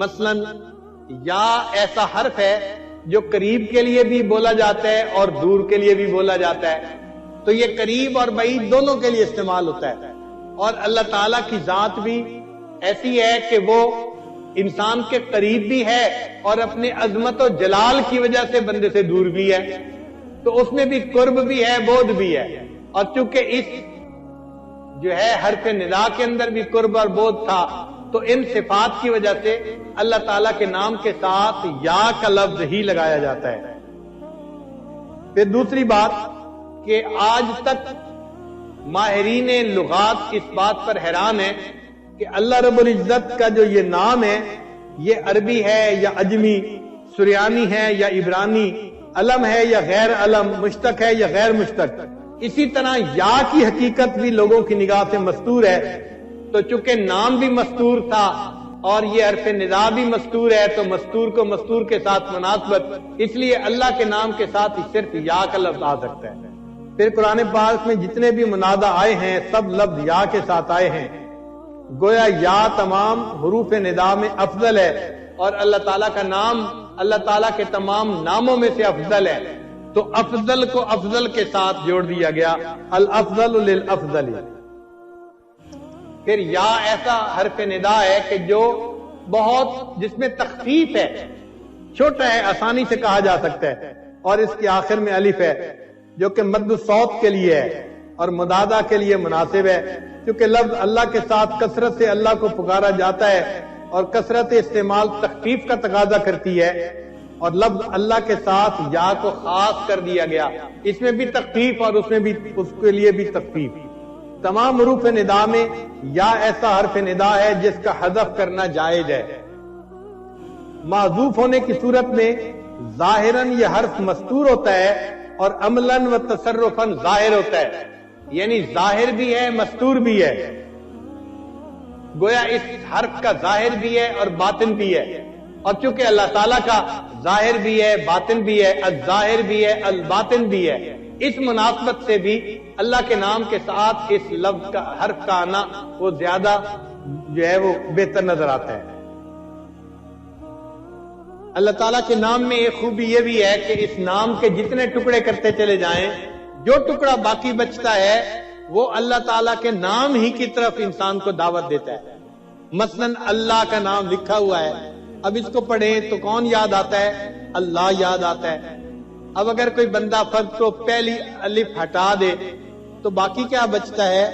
مثلا یا ایسا حرف ہے جو قریب کے لیے بھی بولا جاتا ہے اور دور کے لیے بھی بولا جاتا ہے، تو یہ قریب اور بعید دونوں کے لیے استعمال ہوتا ہے. اور اللہ تعالیٰ کی ذات بھی ایسی ہے کہ وہ انسان کے قریب بھی ہے اور اپنے عظمت و جلال کی وجہ سے بندے سے دور بھی ہے، تو اس میں بھی قرب بھی ہے، بعد بھی ہے. اور چونکہ اس جو ہے حرف ندا کے اندر بھی قرب اور بعد تھا، تو ان صفات کی وجہ سے اللہ تعالیٰ کے نام کے ساتھ یا کا لفظ ہی لگایا جاتا ہے. پھر دوسری بات کہ آج تک ماہرین لغات اس بات پر حیران ہیں کہ اللہ رب العزت کا جو یہ نام ہے یہ عربی ہے یا عجمی، سریانی ہے یا عبرانی، علم ہے یا غیر علم، مشتق ہے یا غیر مشتق. اسی طرح یا کی حقیقت بھی لوگوں کی نگاہ سے مستور ہے. تو چونکہ نام بھی مستور تھا اور یہ حرف ندا بھی مستور ہے، تو مستور کو مستور کے ساتھ مناسبت، اس لیے اللہ کے نام کے ساتھ ہی صرف یا کا لفظ آ سکتا ہے. پھر قرآن پاک میں جتنے بھی منادہ آئے ہیں سب لفظ یا کے ساتھ آئے ہیں. گویا یا تمام حروف ندا میں افضل ہے، اور اللہ تعالیٰ کا نام اللہ تعالیٰ کے تمام ناموں میں سے افضل ہے، تو افضل کو افضل کے ساتھ جوڑ دیا گیا، الافضل للافضل. پھر یا ایسا حرف ندا ہے کہ جو بہت جس میں تخفیف ہے، چھوٹا ہے، آسانی سے کہا جا سکتا ہے، اور اس کے آخر میں الف ہے جو کہ مد الصوت کے لیے ہے. اور مدادا کے لیے مناسب ہے، کیونکہ لفظ اللہ کے ساتھ کثرت سے اللہ کو پکارا جاتا ہے اور کثرت استعمال تخفیف کا تقاضا کرتی ہے، اور لفظ اللہ کے ساتھ یا کو خاص کر دیا گیا، اس میں بھی تخفیف اور اس میں بھی اس کے لیے بھی تخفیف۔ تمام حروف ندا میں یا ایسا حرف ندا ہے جس کا حذف کرنا جائز ہے۔ معذوف ہونے کی صورت میں ظاہراً یہ حرف مستور ہوتا ہے اور عملاً و تصرفاً ظاہر ہوتا ہے، یعنی ظاہر بھی ہے مستور بھی ہے، گویا اس حرف کا ظاہر بھی ہے اور باطن بھی ہے، اور چونکہ اللہ تعالیٰ کا ظاہر بھی ہے باطن بھی ہے، الظاہر بھی ہے الباطن بھی ہے، اس مناسبت سے بھی اللہ کے نام کے ساتھ اس لفظ کا حرف کا آنا وہ زیادہ جو ہے وہ بہتر نظر آتا ہے۔ اللہ تعالیٰ کے نام میں ایک خوبی یہ بھی ہے کہ اس نام کے جتنے ٹکڑے کرتے چلے جائیں، جو ٹکڑا باقی بچتا ہے وہ اللہ تعالیٰ کے نام ہی کی طرف انسان کو دعوت دیتا ہے۔ مثلاً اللہ کا نام لکھا ہوا ہے، اب اس کو پڑھیں تو کون یاد آتا ہے؟ اللہ یاد آتا ہے۔ اب اگر کوئی بندہ فرض کو پہلی الف ہٹا دے تو باقی کیا بچتا ہے؟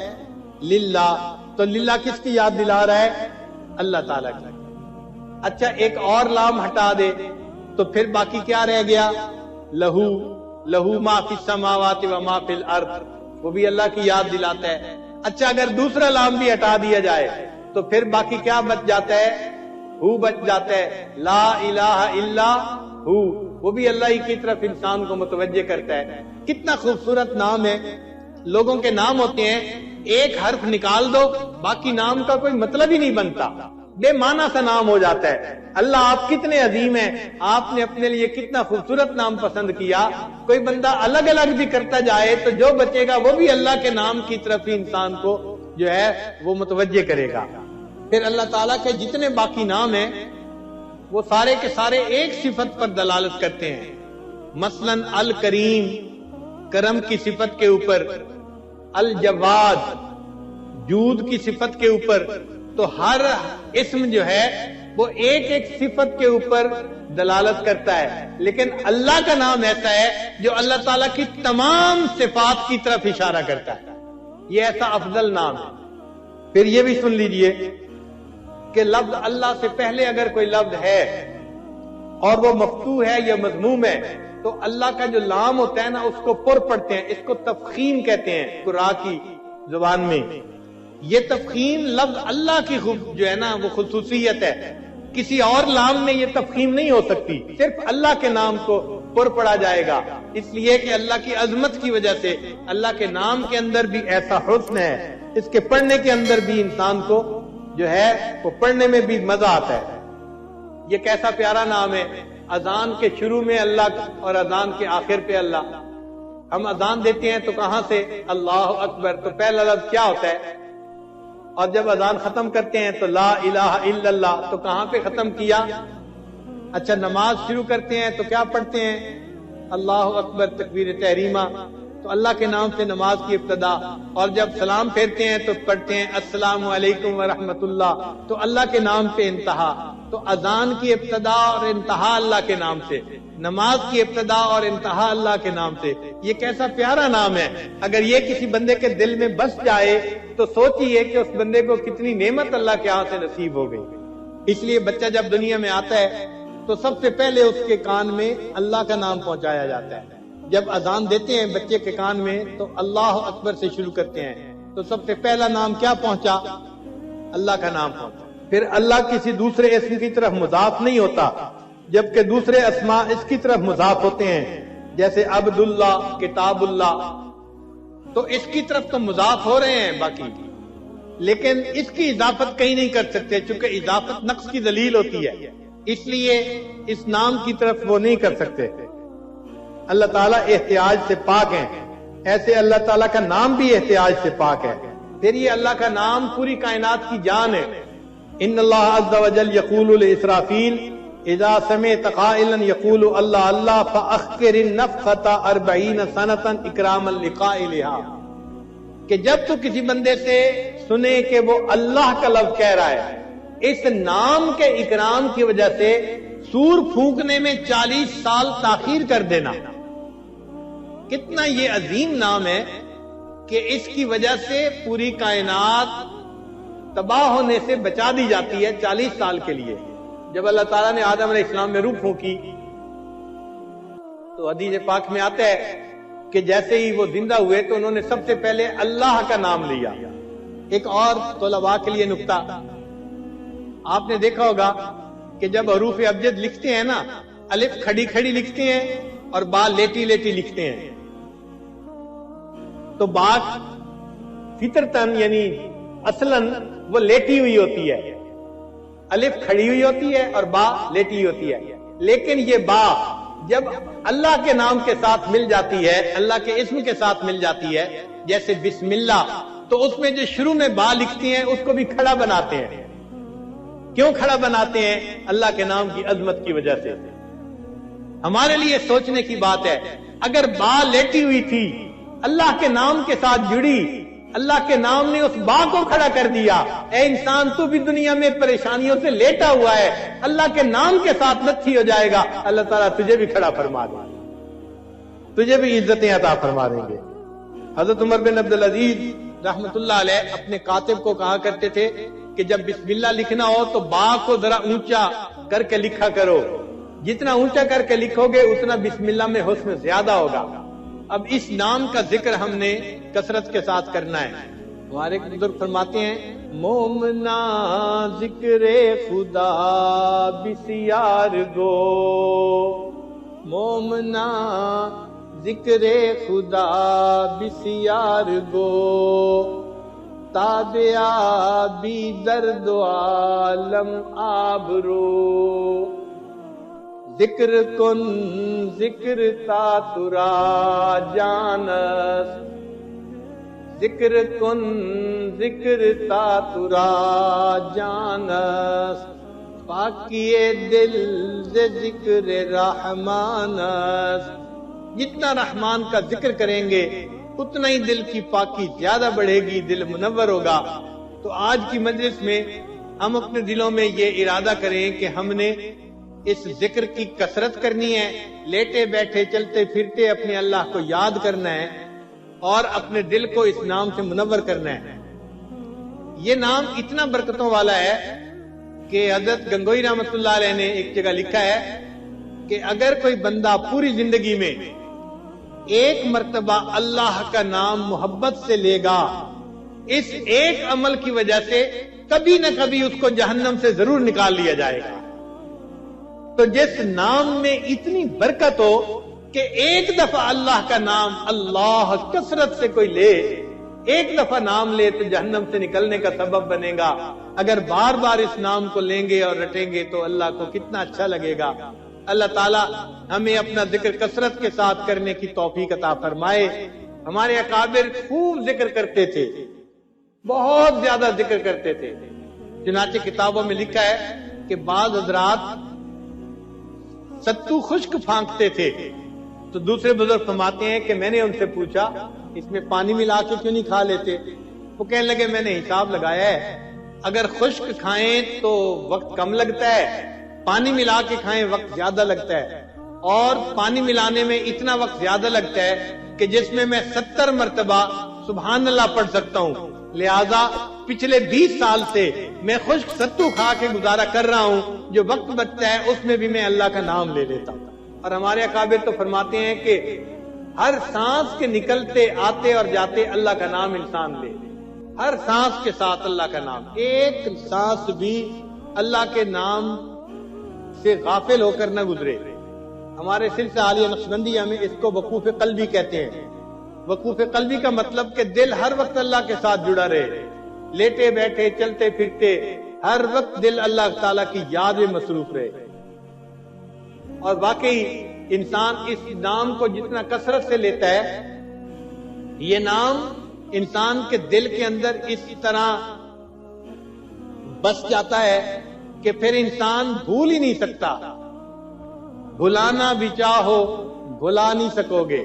للہ، تو للہ کس کی یاد دلا رہا ہے؟ اللہ تعالیٰ کی۔ اچھا ایک اور لام ہٹا دے تو پھر باقی کیا رہ گیا؟ لہو، لہو ما فی السماوات و ما فی الارض، وہ بھی اللہ کی یاد دلاتا ہے۔ اچھا اگر دوسرا لام بھی ہٹا دیا جائے تو پھر باقی کیا بچ جاتا ہے؟ ہو بچ جاتا ہے، لا الہ الا ہو، وہ بھی اللہ ہی کی طرف انسان کو متوجہ کرتا ہے۔ کتنا خوبصورت نام ہے۔ لوگوں کے نام ہوتے ہیں ایک حرف نکال دو باقی نام کا کوئی مطلب ہی نہیں بنتا، بے معنی سا نام ہو جاتا ہے۔ اللہ آپ کتنے عظیم ہیں، آپ نے اپنے لیے کتنا خوبصورت نام پسند کیا۔ کوئی بندہ الگ الگ بھی کرتا جائے تو جو بچے گا وہ بھی اللہ کے نام کی طرف ہی انسان کو جو ہے وہ متوجہ کرے گا۔ پھر اللہ تعالیٰ کے جتنے باقی نام ہیں وہ سارے کے سارے ایک صفت پر دلالت کرتے ہیں۔ مثلاً الکریم، کرم کی صفت کے اوپر، الجواد، جود کی صفت کے اوپر، تو ہر اسم جو ہے وہ ایک ایک صفت کے اوپر دلالت کرتا ہے، لیکن اللہ کا نام ایسا ہے جو اللہ تعالیٰ کی تمام صفات کی طرف اشارہ کرتا ہے۔ یہ ایسا افضل نام ہے۔ پھر یہ بھی سن لیجئے کہ لفظ اللہ سے پہلے اگر کوئی لفظ ہے اور وہ مفتوح ہے یا مضموم ہے تو اللہ کا جو لام ہوتا ہے نا اس کو پر پڑھتے ہیں، اس کو تفخیم کہتے ہیں قرآن کی زبان میں۔ یہ تفخیم لفظ اللہ کی جو ہے نا وہ خصوصیت ہے، کسی اور لام میں یہ تفخیم نہیں ہو سکتی، صرف اللہ کے نام کو پر پڑھا جائے گا، اس لیے کہ اللہ کی عظمت کی وجہ سے اللہ کے نام کے اندر بھی ایسا حسن ہے، اس کے پڑھنے کے اندر بھی انسان کو جو ہے وہ پڑھنے میں بھی مزہ آتا ہے۔ یہ کیسا پیارا نام ہے، اذان کے شروع میں اللہ اور اذان کے آخر پہ اللہ۔ ہم اذان دیتے ہیں تو کہاں سے؟ اللہ اکبر، تو پہلا لفظ کیا ہوتا ہے؟ اور جب اذان ختم کرتے ہیں تو لا الہ الا اللہ، تو کہاں پہ ختم کیا؟ اچھا نماز شروع کرتے ہیں تو کیا پڑھتے ہیں؟ اللہ اکبر، تکبیر تحریمہ، تو اللہ کے نام سے نماز کی ابتدا، اور جب سلام پھیرتے ہیں تو پڑھتے ہیں السلام علیکم ورحمۃ اللہ، تو اللہ کے نام پہ انتہا۔ تو اذان کی ابتدا اور انتہا اللہ کے نام سے، نماز کی ابتدا اور انتہا اللہ کے نام سے۔ یہ کیسا پیارا نام ہے، اگر یہ کسی بندے کے دل میں بس جائے تو سوچئے کہ اس بندے کو کتنی نعمت اللہ کے ہاں سے نصیب ہو گئی۔ اس لیے بچہ جب دنیا میں آتا ہے تو سب سے پہلے اس کے کان میں اللہ کا نام پہنچایا جاتا ہے۔ جب اذان دیتے ہیں بچے کے کان میں تو اللہ اکبر سے شروع کرتے ہیں، تو سب سے پہلا نام کیا پہنچا؟ اللہ کا نام پہنچا۔ پھر اللہ کسی دوسرے اسم کی طرف مضاف نہیں ہوتا، جبکہ دوسرے اسماء اس کی طرف مضاف ہوتے ہیں، جیسے عبداللہ، کتاب اللہ، تو اس کی طرف تو مضاف ہو رہے ہیں باقی، لیکن اس کی اضافت کہیں نہیں کر سکتے، چونکہ اضافت نقص کی دلیل ہوتی ہے، اس لیے اس نام کی طرف وہ نہیں کر سکتے۔ اللہ تعالیٰ احتیاج سے پاک ہیں، ایسے اللہ تعالیٰ کا نام بھی احتیاج سے پاک ہے۔ پھر یہ اللہ کا نام پوری کائنات کی جان ہے۔ ان اللہ عز وجل یقول لاسرافیل اذا سمعت قائلا یقول اللہ اللہ فاخر النفخۃ 40 سنۃ اکراما لقائلها، کہ جب تو کسی بندے سے سنے کہ وہ اللہ کا لفظ کہہ رہا ہے، اس نام کے اکرام کی وجہ سے سور پھونکنے میں 40 سال تاخیر کر دینا۔ کتنا یہ عظیم نام ہے کہ اس کی وجہ سے پوری کائنات تباہ ہونے سے بچا دی جاتی ہے 40 سال کے لیے. جب اللہ تعالیٰ نے آدم علیہ السلام میں روح پھونکی تو حدیث پاک میں آتا ہے کہ جیسے ہی وہ زندہ ہوئے تو انہوں نے سب سے پہلے اللہ کا نام لیا. ایک اور طلباء کے لیے نکتہ، آپ نے دیکھا ہوگا کہ جب حروف ابجد لکھتے ہیں نا، الف کھڑی کھڑی لکھتے ہیں اور با لیٹی لیٹی لکھتے ہیں. تو با فطرتاً یعنی اصلاً وہ لیٹی ہوئی ہوتی ہے، الف کھڑی ہوئی ہوتی ہے اور با لیٹی ہوئی ہوتی ہے. لیکن یہ با جب اللہ کے نام کے ساتھ مل جاتی ہے، اللہ کے اسم کے ساتھ مل جاتی ہے، جیسے بسم اللہ، تو اس میں جو شروع میں با لکھتی ہیں اس کو بھی کھڑا بناتے ہیں. کیوں کھڑا بناتے ہیں؟ اللہ کے نام کی عظمت کی وجہ سے. ہمارے لیے سوچنے کی بات ہے، اگر با لیٹی ہوئی تھی، اللہ کے نام کے ساتھ جڑی، اللہ کے نام نے اس با کو کھڑا کر دیا. اے انسان، تو بھی دنیا میں پریشانیوں سے لیٹا ہوا ہے، اللہ کے نام کے ساتھ نتھی ہو جائے گا، اللہ تعالیٰ تجھے بھی کھڑا فرما دے گا، تجھے بھی عزتیں عطا فرما دیں گے. حضرت عمر بن عبدالعزیز رحمت اللہ علیہ اپنے کاتب کو کہا کرتے تھے کہ جب بسم اللہ لکھنا ہو تو با کو ذرا اونچا کر کے لکھا کرو، جتنا اونچا کر کے لکھو گے اتنا بسم اللہ میں حسن زیادہ ہوگا. اب اس نام کا ذکر ہم نے کثرت کے ساتھ کرنا ہے. ہمارے بزرگ فرماتے ہیں، مومنا ذکر خدا بسیار گو، مومنا ذکر خدا بسیار گو، تابعہ بی درد عالم آبرو، ذکر کن ذکر تا ترا جانس، ذکر کن ذکر تا ترا جانس، پاکی دل سے ذکر رحمانس. جتنا رحمان کا ذکر کریں گے اتنا ہی دل کی پاکی زیادہ بڑھے گی، دل منور ہوگا. تو آج کی مجلس میں ہم اپنے دلوں میں یہ ارادہ کریں کہ ہم نے اس ذکر کی کثرت کرنی ہے، لیٹے بیٹھے چلتے پھرتے اپنے اللہ کو یاد کرنا ہے اور اپنے دل کو اس نام سے منور کرنا ہے. یہ نام اتنا برکتوں والا ہے کہ حضرت گنگوئی رحمت اللہ علیہ نے ایک جگہ لکھا ہے کہ اگر کوئی بندہ پوری زندگی میں ایک مرتبہ اللہ کا نام محبت سے لے گا، اس ایک عمل کی وجہ سے کبھی نہ کبھی اس کو جہنم سے ضرور نکال لیا جائے گا. تو جس نام میں اتنی برکت ہو کہ ایک دفعہ اللہ کا نام اللہ کثرت سے کوئی لے، ایک دفعہ نام لے تو جہنم سے نکلنے کا سبب بنے گا. اگر بار بار اس نام کو لیں گے اور رٹیں گے تو اللہ کو کتنا اچھا لگے گا. اللہ تعالی ہمیں اپنا ذکر کثرت کے ساتھ کرنے کی توفیق عطا فرمائے. ہمارے اکابر خوب ذکر کرتے تھے، بہت زیادہ ذکر کرتے تھے. چنانچہ کتابوں میں لکھا ہے کہ بعض حضرات ستو خشک پھانکتے تھے تو دوسرے بزرگ فرماتے ہیں کہ میں نے ان سے پوچھا اس میں پانی ملا کے کیوں نہیں کھا لیتے؟ وہ کہنے لگے میں نے حساب لگایا ہے، اگر خشک کھائیں تو وقت کم لگتا ہے، پانی ملا کے کھائیں وقت زیادہ لگتا ہے، اور پانی ملانے میں اتنا وقت زیادہ لگتا ہے کہ جس میں 70 مرتبہ سبحان اللہ پڑھ سکتا ہوں. لہذا پچھلے 20 سال سے میں خشک ستو کھا کے گزارا کر رہا ہوں، جو وقت بچتا ہے اس میں بھی میں اللہ کا نام لے لیتا ہوں. اور ہمارے اکابر تو فرماتے ہیں کہ ہر سانس کے نکلتے آتے اور جاتے اللہ کا نام انسان لے، ہر سانس کے ساتھ اللہ کا نام، ایک سانس بھی اللہ کے نام سے غافل ہو کر نہ گزرے. ہمارے سلسلہ عالیہ نقشبندی ہمیں اس کو وقوف قلبی کہتے ہیں. وقوف قلبی کا مطلب کہ دل ہر وقت اللہ کے ساتھ جڑا رہے، لیٹے بیٹھے چلتے پھرتے ہر وقت دل اللہ تعالیٰ کی یاد میں مصروف رہے. اور واقعی انسان اس نام کو جتنا کثرت سے لیتا ہے، یہ نام انسان کے دل کے اندر اس طرح بس جاتا ہے کہ پھر انسان بھول ہی نہیں سکتا. بھلانا بھی چاہو بھلا نہیں سکو گے.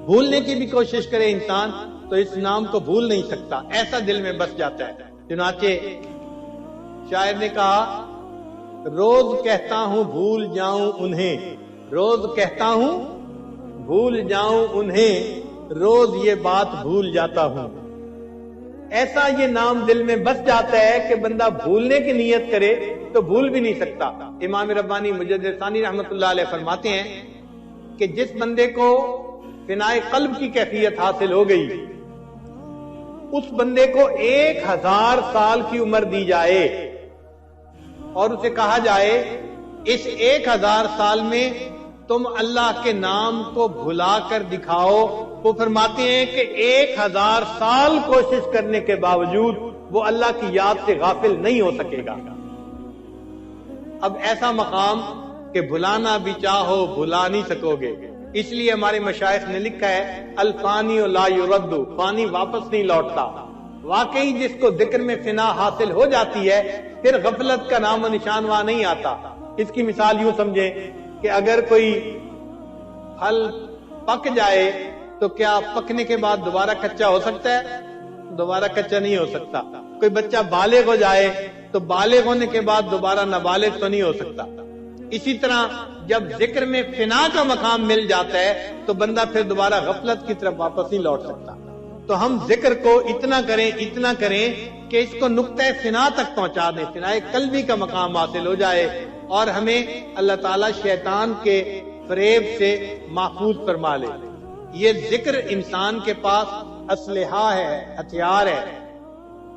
بھولنے کی بھی کوشش کرے انسان تو اس نام کو بھول نہیں سکتا، ایسا دل میں بس جاتا ہے. چنانچہ شاعر نے کہا، روز کہتا ہوں بھول جاؤں انہیں، روز کہتا ہوں بھول جاؤں انہیں، روز یہ بات بھول جاتا ہوں. ایسا یہ نام دل میں بس جاتا ہے کہ بندہ بھولنے کی نیت کرے تو بھول بھی نہیں سکتا. امام ربانی مجدد ثانی رحمت اللہ علیہ فرماتے ہیں کہ جس بندے کو فنائے قلب کی کیفیت حاصل ہو گئی، اس بندے کو 1000 سال کی عمر دی جائے اور اسے کہا جائے اس 1000 سال میں تم اللہ کے نام کو بھلا کر دکھاؤ، وہ فرماتے ہیں کہ 1000 سال کوشش کرنے کے باوجود وہ اللہ کی یاد سے غافل نہیں ہو سکے گا. اب ایسا مقام کہ بھلانا بھی چاہو بھلا نہیں سکو گے. اس لیے ہمارے مشائخ نے لکھا ہے الفانی لا یرد، پانی واپس نہیں لوٹتا. واقعی جس کو ذکر میں فنا حاصل ہو جاتی ہے پھر غفلت کا نام و نشان وہاں نہیں آتا. اس کی مثال یوں سمجھیں کہ اگر کوئی پھل پک جائے تو کیا پکنے کے بعد دوبارہ کچا ہو سکتا ہے؟ دوبارہ کچا نہیں ہو سکتا. کوئی بچہ بالغ ہو جائے تو بالغ ہونے کے بعد دوبارہ نابالغ تو نہیں ہو سکتا. اسی طرح جب ذکر میں فنا کا مقام مل جاتا ہے تو بندہ پھر دوبارہ غفلت کی طرف واپس نہیں لوٹ سکتا. تو ہم ذکر کو اتنا کریں کہ اس کو نقطہ فنا تک پہنچا دیں، فنائے قلبی کا مقام حاصل ہو جائے اور ہمیں اللہ تعالیٰ شیطان کے فریب سے محفوظ فرما لے. یہ ذکر انسان کے پاس اسلحہ ہے، ہتھیار ہے.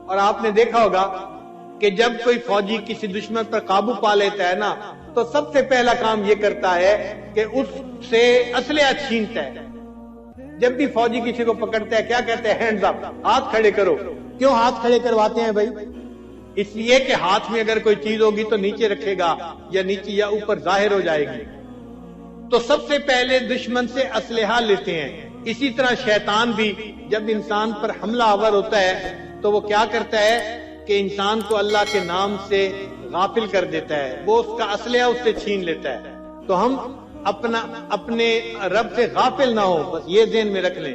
اور آپ نے دیکھا ہوگا کہ جب کوئی فوجی کسی دشمن پر قابو پا لیتا ہے نا تو سب سے پہلا کام یہ کرتا ہے کہ اس سے اسلحہ چھینتا ہے. جب بھی فوجی کسی کو پکڑتا ہے کیا کہتے ہیں؟ ہینڈز اپ، ہاتھ کھڑے کرو. کیوں ہاتھ کھڑے کرواتے ہیں بھائی؟ اس لیے کہ ہاتھ میں اگر کوئی چیز ہوگی تو نیچے رکھے گا یا نیچے یا اوپر ظاہر ہو جائے گی. تو سب سے پہلے دشمن سے اسلحہ لیتے ہیں. اسی طرح شیطان بھی جب انسان پر حملہ آور ہوتا ہے تو وہ کیا کرتا ہے کہ انسان کو اللہ کے نام سے غافل کر دیتا ہے، وہ اس کا اسلحہ اس سے چھین لیتا ہے. تو ہم اپنے رب سے غافل نہ ہو، بس یہ ذہن میں رکھ لیں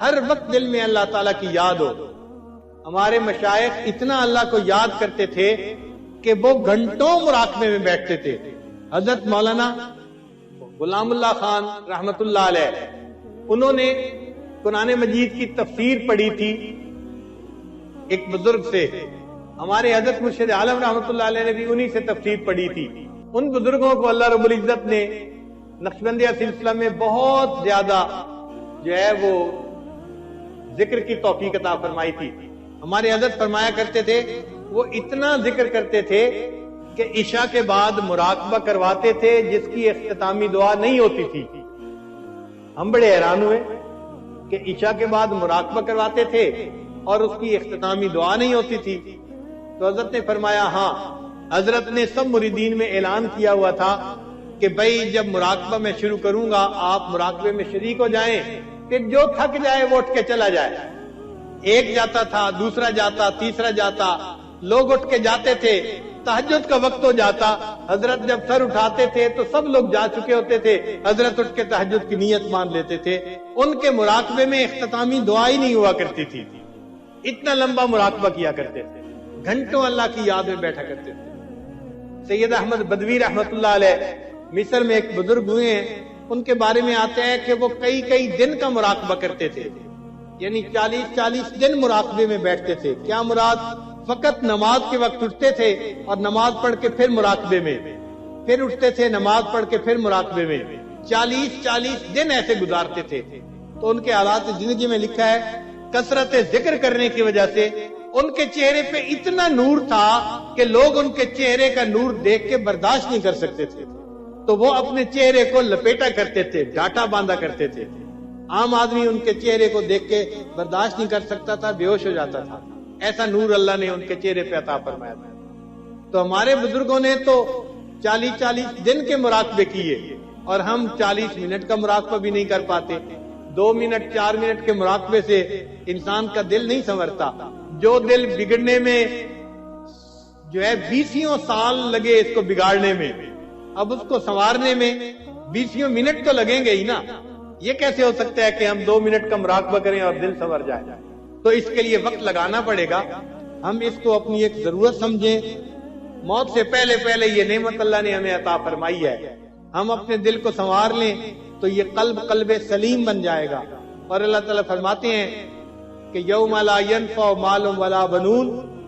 ہر وقت دل میں اللہ تعالیٰ کی یاد ہو. ہمارے مشائخ اتنا اللہ کو یاد کرتے تھے کہ وہ گھنٹوں مراقبے میں بیٹھتے تھے. حضرت مولانا غلام اللہ خان رحمت اللہ علیہ، انہوں نے قرآن مجید کی تفسیر پڑھی تھی ایک بزرگ سے. ہمارے حضرت مرشد عالم رحمت اللہ علیہ نے بھی انہی سے تفسیر پڑھی تھی. ان بزرگوں کو اللہ رب العزت نے نقشبندیہ سلسلہ میں بہت زیادہ جو ہے وہ ذکر کی توفیق عطا فرمائی تھی. ہمارے حضرت فرمایا کرتے تھے، وہ اتنا ذکر کرتے تھے کہ عشاء کے بعد مراقبہ کرواتے تھے جس کی اختتامی دعا نہیں ہوتی تھی. ہم بڑے حیران ہوئے کہ عشاء کے بعد مراقبہ کرواتے تھے اور اس کی اختتامی دعا نہیں ہوتی تھی. تو حضرت نے فرمایا ہاں، حضرت نے سب مریدین میں اعلان کیا ہوا تھا کہ بھائی جب مراقبہ میں شروع کروں گا آپ مراقبے میں شریک ہو جائیں، پھر جو تھک جائے وہ اٹھ کے چلا جائے. ایک جاتا تھا، دوسرا جاتا، تیسرا جاتا، لوگ اٹھ کے جاتے تھے. تہجد کا وقت ہو جاتا، حضرت جب سر اٹھاتے تھے تو سب لوگ جا چکے ہوتے تھے. حضرت اٹھ کے تہجد کی نیت مان لیتے تھے. ان کے مراقبے میں اختتامی دعا ہی نہیں ہوا کرتی تھی. اتنا لمبا مراقبہ کیا کرتے تھے، گھنٹوں اللہ کی یاد میں بیٹھا کرتے تھے. سید احمد بدوی رحمت اللہ علیہ مصر میں ایک بزرگ ہوئے ہیں، ان کے بارے میں آتا ہے کہ وہ کئی دن کا مراقبہ کرتے تھے، یعنی 40 دن مراقبے میں بیٹھتے تھے. کیا مراد؟ فقط نماز کے وقت اٹھتے تھے اور نماز پڑھ کے پھر مراقبے میں، پھر اٹھتے تھے نماز پڑھ کے پھر مراقبے میں. 40 دن ایسے گزارتے تھے. تو ان کے حالات زندگی میں لکھا ہے کثرت ذکر کرنے کی وجہ سے ان کے چہرے پہ اتنا نور تھا کہ لوگ ان کے چہرے کا نور دیکھ کے برداشت نہیں کر سکتے تھے. تو وہ اپنے چہرے کو لپیٹا کرتے تھے، ڈاٹا باندھا کرتے تھے. عام آدمی ان کے چہرے کو دیکھ کے برداشت نہیں کر سکتا تھا، بے ہوش ہو جاتا تھا. ایسا نور اللہ نے ان کے چہرے پہ عطا فرمایا تھا. تو ہمارے بزرگوں نے تو 40 دن کے مراقبے کیے اور ہم 40 منٹ کا مراقبہ بھی نہیں کر پاتے. 2 منٹ 4 منٹ کے مراقبے سے انسان کا دل نہیں سنورتا. جو دل بگڑنے میں جو ہے 20 سال لگے اس کو بگاڑنے میں، اب اس کو سنوارنے میں 20 منٹ تو لگیں گے ہی نا. یہ کیسے ہو سکتا ہے کہ ہم 2 منٹ کا مراقبہ کریں اور دل سنور جائے؟ تو اس کے لیے وقت لگانا پڑے گا. ہم اس کو اپنی ایک ضرورت سمجھیں. موت سے پہلے یہ نعمت اللہ نے ہمیں عطا فرمائی ہے. ہم اپنے دل کو سنوار لیں تو یہ قلب سلیم بن جائے گا. اور اللہ تعالیٰ فرماتے ہیں کہ یوم لا ینفع مال ولا بنون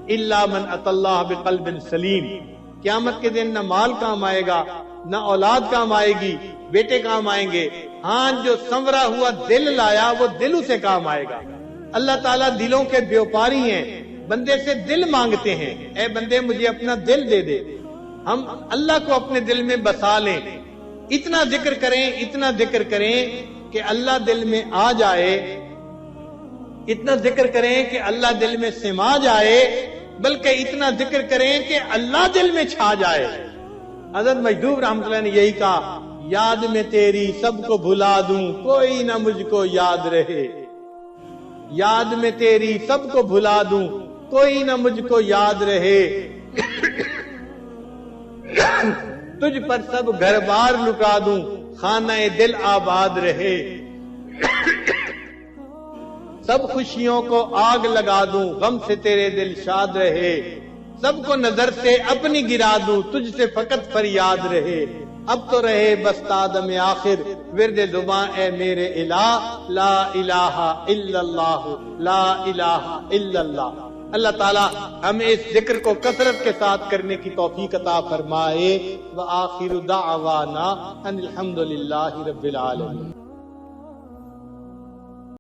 الا من اتى اللہ بقلب سلیم، قیامت کے دن نہ مال کام آئے گا، نہ اولاد کام آئے گی، بیٹے کام آئیں گے، ہاں جو سنورا ہوا دل لایا وہ دل اسے کام آئے گا۔ اللہ تعالیٰ دلوں کے بیوپاری ہیں، بندے سے دل مانگتے ہیں، اے بندے مجھے اپنا دل دے دے۔ ہم اللہ کو اپنے دل میں بسا لیں، اتنا ذکر کریں، اتنا ذکر کریں کہ اللہ دل میں آ جائے، اتنا ذکر کریں کہ اللہ دل میں سما جائے، بلکہ اتنا ذکر کریں کہ اللہ دل میں چھا جائے۔ حضرت مجدوب رحمۃ اللہ نے یہی کہا، یاد میں تیری سب کو بھلا دوں کوئی نہ مجھ کو یاد رہے، یاد میں تیری سب کو بھلا دوں کوئی نہ مجھ کو یاد رہے، تجھ پر سب گھر بار لٹا دوں خانہ دل آباد رہے، سب خوشیوں کو آگ لگا دوں غم سے تیرے دل شاد رہے، سب کو نظر سے اپنی گرا دوں تجھ سے فقط فریاد رہے، اب تو رہے بس تادم آخر ورد زباں اے میرے الہ، لا الہ الا اللہ، لا الہ الا اللہ۔ اللہ تعالیٰ ہمیں اس ذکر کو کثرت کے ساتھ کرنے کی توفیق عطا فرمائے۔ وآخر دعوانا ان الحمد للہ رب العالمین۔